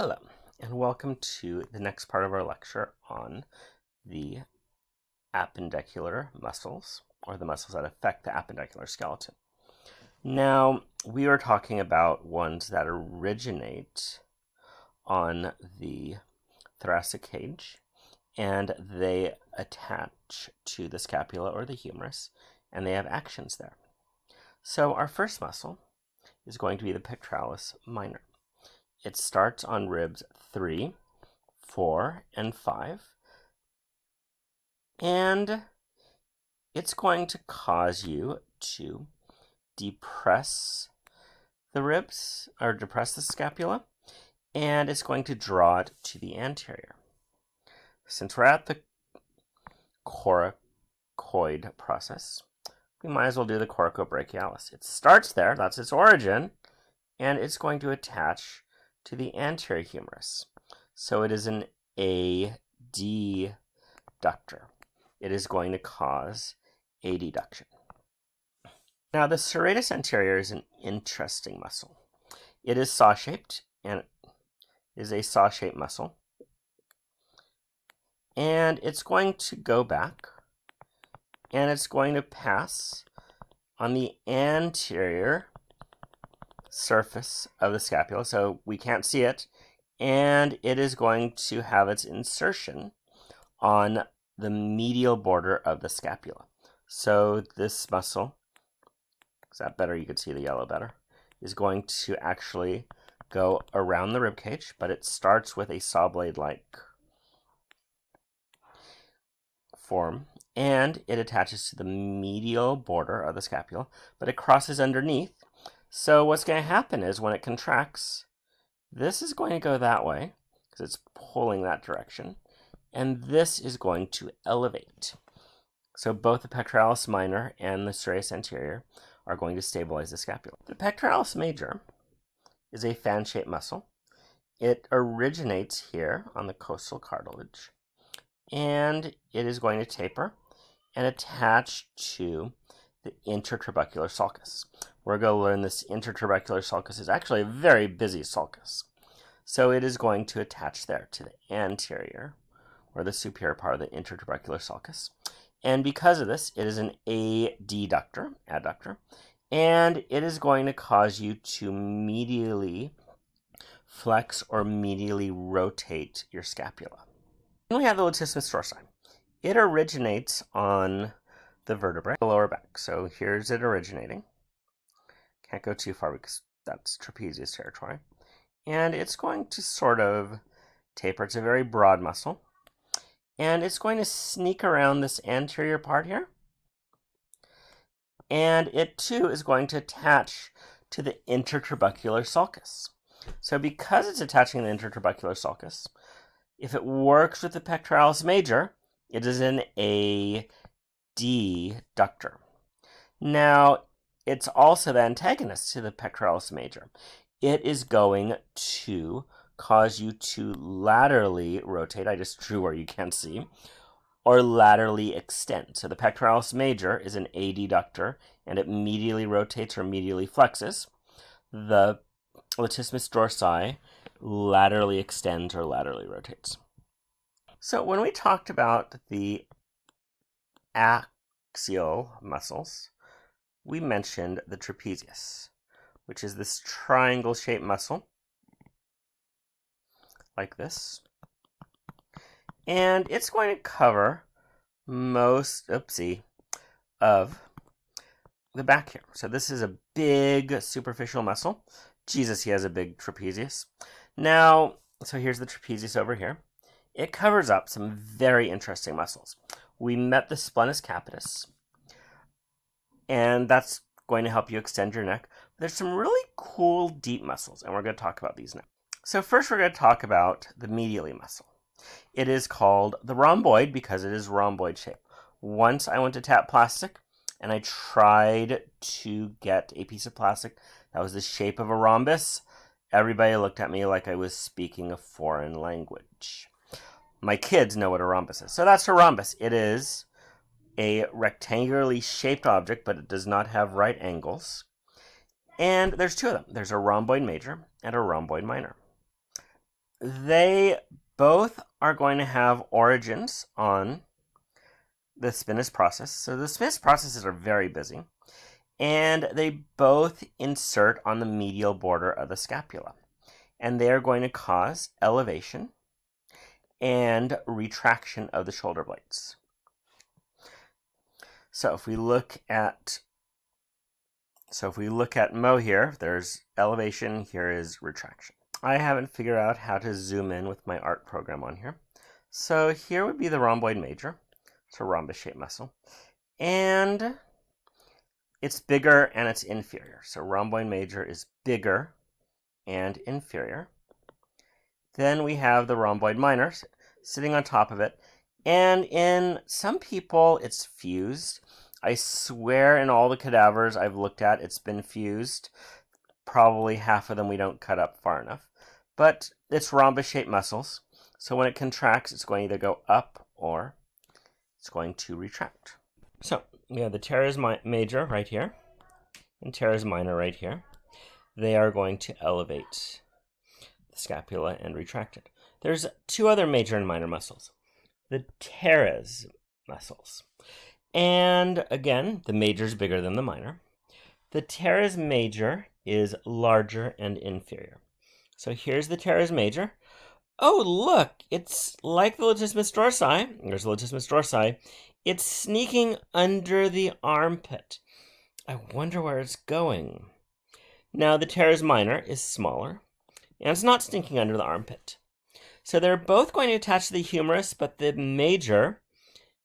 Hello, and welcome to the next part of our lecture on the appendicular muscles, or the muscles that affect the appendicular skeleton. Now, we are talking about ones that originate on the thoracic cage, and they attach to the scapula or the humerus, and they have actions there. So our first muscle is going to be the pectoralis minor. It starts on ribs 3, 4, and 5, and it's going to cause you to depress the ribs, or depress the scapula, and it's going to draw it to the anterior. Since we're at the coracoid process, we might as well do the coracobrachialis. It starts there, that's its origin, and it's going to attach to the anterior humerus. So it is an adductor. It is going to cause adduction. Now the serratus anterior is an interesting muscle. It is saw-shaped, and it is a saw-shaped muscle. And it's going to go back, and it's going to pass on the anterior surface of the scapula, so we can't see it, and it is going to have its insertion on the medial border of the scapula. So this muscle, is that better? You could see the yellow better, is going to actually go around the rib cage, but it starts with a saw blade-like form, and it attaches to the medial border of the scapula, but it crosses underneath. So what's going to happen is when it contracts, this is going to go that way because it's pulling that direction, and this is going to elevate. So both the pectoralis minor and the serratus anterior are going to stabilize the scapula. The pectoralis major is a fan-shaped muscle. It originates here on the costal cartilage, and it is going to taper and attach to the intertrabecular sulcus. We're going to learn this intertrabecular sulcus is actually a very busy sulcus. So it is going to attach there to the anterior, or the superior part of the intertrabecular sulcus. And because of this, it is an adductor, and it is going to cause you to medially flex or medially rotate your scapula. Then we have the latissimus dorsi. It originates on the vertebrae, the lower back. So here's it originating. Can't go too far because that's trapezius territory. And it's going to sort of taper. It's a very broad muscle. And it's going to sneak around this anterior part here. And it too is going to attach to the intertrabecular sulcus. So because it's attaching the intertrabecular sulcus, if it works with the pectoralis major, it is an adductor. Now, it's also the antagonist to the pectoralis major. It is going to cause you to laterally rotate. I just drew where you can't see. Or laterally extend. So the pectoralis major is an adductor, and it medially rotates or medially flexes. The latissimus dorsi laterally extends or laterally rotates. So when we talked about the axial muscles, we mentioned the trapezius, which is this triangle-shaped muscle, like this. And it's going to cover most, of the back here. So this is a big superficial muscle. Jesus, he has a big trapezius. Now, so here's the trapezius over here. It covers up some very interesting muscles. We met the splenus capitis, and that's going to help you extend your neck. There's some really cool deep muscles, and we're going to talk about these now. So first we're going to talk about the medially muscle. It is called the rhomboid because it is rhomboid shape. Once I went to tap plastic, and I tried to get a piece of plastic that was the shape of a rhombus. Everybody looked at me like I was speaking a foreign language. My kids know what a rhombus is. So that's a rhombus. It is a rectangularly shaped object, but it does not have right angles. And there's two of them. There's a rhomboid major and a rhomboid minor. they both are going to have origins on the spinous process. So the spinous processes are very busy, and they both insert on the medial border of the scapula. And they are going to cause elevation and retraction of the shoulder blades. So if we look at Mo here, there's elevation, here is retraction. I haven't figured out how to zoom in with my art program on here. So here would be the rhomboid major. It's a rhombus-shaped muscle. And it's bigger and it's inferior. So rhomboid major is bigger and inferior. Then we have the rhomboid minor sitting on top of it. And in some people, it's fused. I swear in all the cadavers I've looked at, it's been fused. Probably half of them we don't cut up far enough. But it's rhombus-shaped muscles. So when it contracts, it's going to either go up or it's going to retract. So we have the teres major right here and teres minor right here. They are going to elevate the scapula and retract it. There's two other major and minor muscles. The teres muscles. And again, the major is bigger than the minor. The teres major is larger and inferior. So here's the teres major. Oh, look, it's like the latissimus dorsi. There's the latissimus dorsi. It's sneaking under the armpit. I wonder where it's going. Now, the teres minor is smaller, and it's not sneaking under the armpit. So they're both going to attach to the humerus, but the major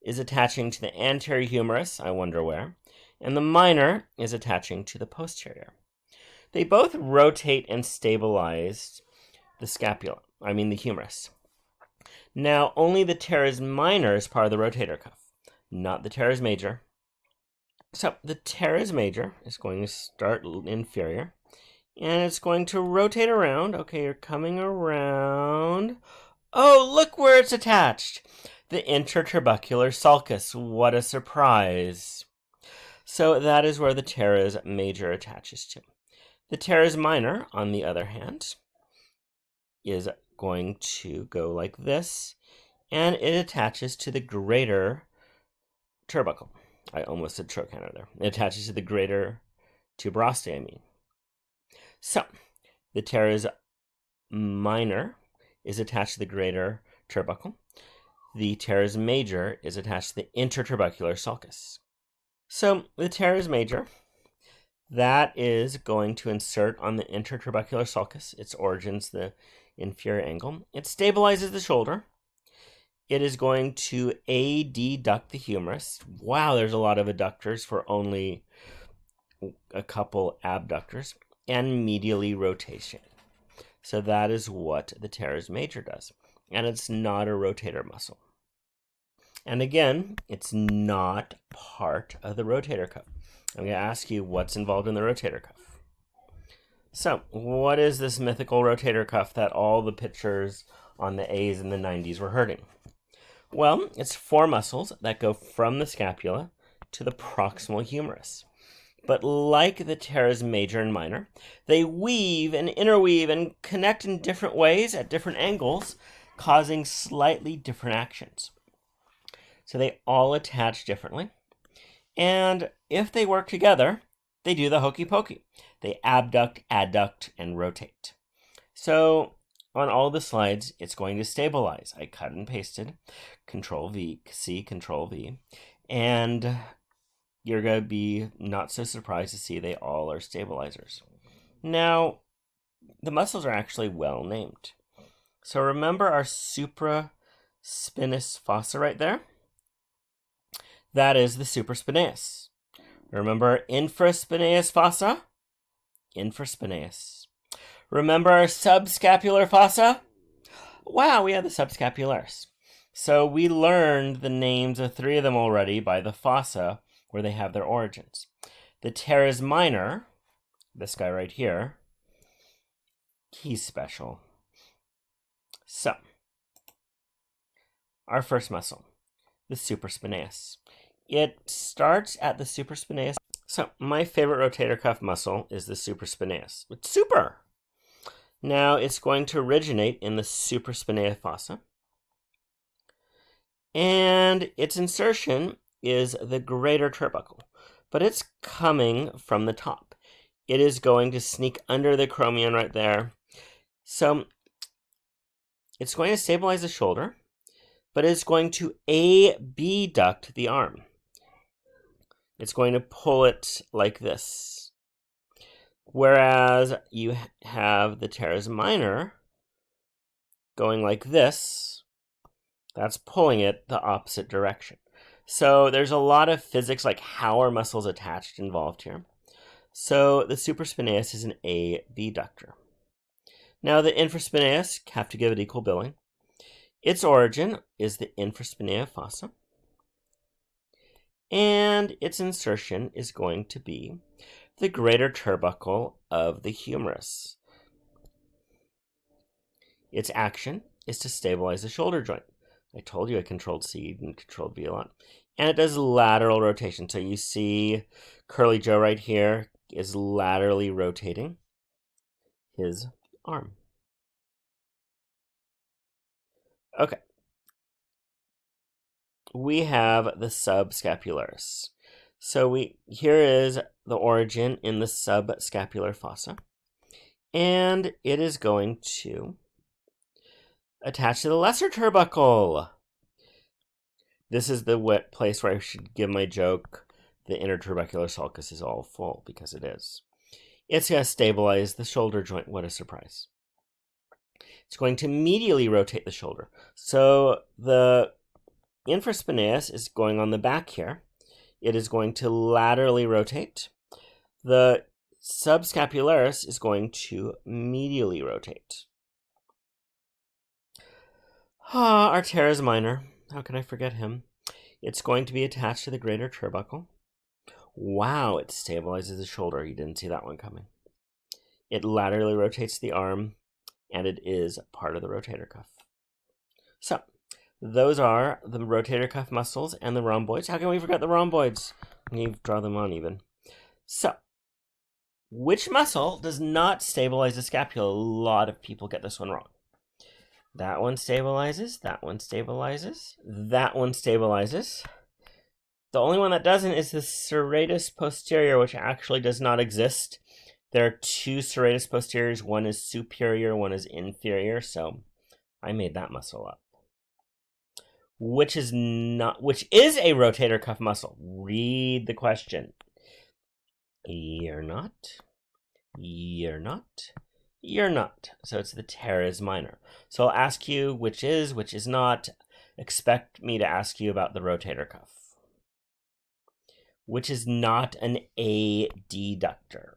is attaching to the anterior humerus, I wonder where, and the minor is attaching to the posterior. They both rotate and stabilize the the humerus. Now, only the teres minor is part of the rotator cuff, not the teres major. So the teres major is going to start inferior, and it's going to rotate around. Okay, you're coming around. Oh, look where it's attached. The interturbicular sulcus. What a surprise. So that is where the teres major attaches to. The teres minor, on the other hand, is going to go like this, and it attaches to the greater turbicle. I almost said trochanter there. It attaches to the greater tuberosity, I mean. So, the teres minor is attached to the greater turbicle. The teres major is attached to the interturbicular sulcus. So, the teres major, that is going to insert on the interturbicular sulcus. Its origins, the inferior angle. It stabilizes the shoulder. It is going to adduct the humerus. Wow, there's a lot of adductors for only a couple abductors. And medially rotation. So that is what the teres major does. And it's not a rotator muscle. And again, it's not part of the rotator cuff. I'm going to ask you what's involved in the rotator cuff. So, what is this mythical rotator cuff that all the pictures on the A's in the 90s were hurting? Well, it's four muscles that go from the scapula to the proximal humerus. But like the teres major and minor, they weave and interweave and connect in different ways at different angles, causing slightly different actions. So they all attach differently. And if they work together, they do the hokey pokey. They abduct, adduct, and rotate. So on all the slides, it's going to stabilize. I cut and pasted, Control V, C, Control V, and you're going to be not so surprised to see they all are stabilizers. Now, the muscles are actually well named. So remember our supraspinatus fossa right there? That is the supraspinatus. Remember infraspinatus fossa? Infraspinatus. Remember our subscapular fossa? Wow, we have the subscapularis. So we learned the names of three of them already by the fossa where they have their origins. The teres minor, this guy right here, he's special. So, our first muscle, the supraspinatus. It starts at the supraspinatus. So, my favorite rotator cuff muscle is the supraspinatus. It's super! Now it's going to originate in the supraspinaea fossa. And its insertion is the greater turbicle, but it's coming from the top. It is going to sneak under the acromion right there. So it's going to stabilize the shoulder, but it's going to abduct the arm. It's going to pull it like this. Whereas you have the teres minor going like this, that's pulling it the opposite direction. So there's a lot of physics, like how are muscles attached, involved here. So the supraspinaeus is an abductor. Now the infraspinaeus have to give it equal billing. Its origin is the infraspinaea fossa. And its insertion is going to be the greater turbicle of the humerus. Its action is to stabilize the shoulder joint. I told you I controlled C and controlled V a lot. And it does lateral rotation. So you see Curly Joe right here is laterally rotating his arm. Okay. We have the subscapularis. So here is the origin in the subscapular fossa. And it is going to attach to the lesser turbicle. This is the place where I should give my joke, the interturbicular sulcus is all full, because it is. It's going to stabilize the shoulder joint. What a surprise. It's going to medially rotate the shoulder. So the infraspinaeus is going on the back here. It is going to laterally rotate. The subscapularis is going to medially rotate. Our teres minor. How can I forget him? It's going to be attached to the greater turbicle. Wow, it stabilizes the shoulder. You didn't see that one coming. It laterally rotates the arm, and it is part of the rotator cuff. So, those are the rotator cuff muscles and the rhomboids. How can we forget the rhomboids? You draw them on even. So, which muscle does not stabilize the scapula? A lot of people get this one wrong. That one stabilizes, that one stabilizes, that one stabilizes. The only one that doesn't is the serratus posterior, which actually does not exist. There are two serratus posteriors. One is superior, one is inferior. So I made that muscle up. Which is a rotator cuff muscle? Read the question. You're not. You're not. You're not. So it's the teres minor. So I'll ask you which is not. Expect me to ask you about the rotator cuff. Which is not an adductor?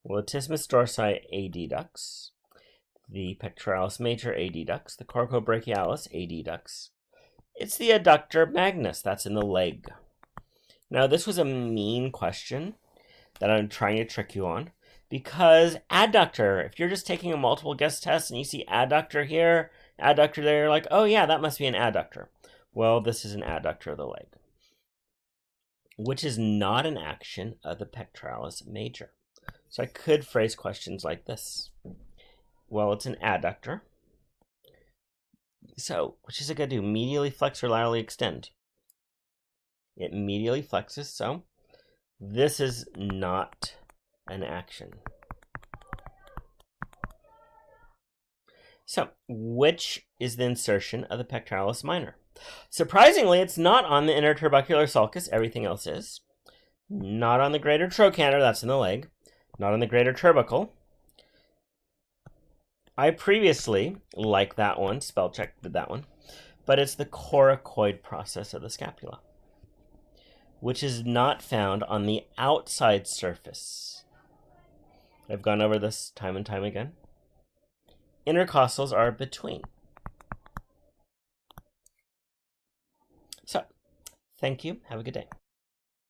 Latissimus dorsi adducts. The pectoralis major adducts. The coracobrachialis adducts. It's the adductor magnus. That's in the leg. Now this was a mean question that I'm trying to trick you on. Because adductor, if you're just taking a multiple guess test and you see adductor here, adductor there, you're like, oh yeah, that must be an adductor. Well, this is an adductor of the leg, which is not an action of the pectoralis major. So I could phrase questions like this. Well, it's an adductor. So, which is it going to do? Medially flex or laterally extend? It medially flexes, so this is not an action. So, which is the insertion of the pectoralis minor? Surprisingly, it's not on the interturbicular sulcus. Everything else is. Not on the greater trochanter. That's in the leg. Not on the greater turbicle. I previously, like that one, spell check did that one, but it's the coracoid process of the scapula, which is not found on the outside surface. I've gone over this time and time again. Intercostals are between. So, thank you. Have a good day.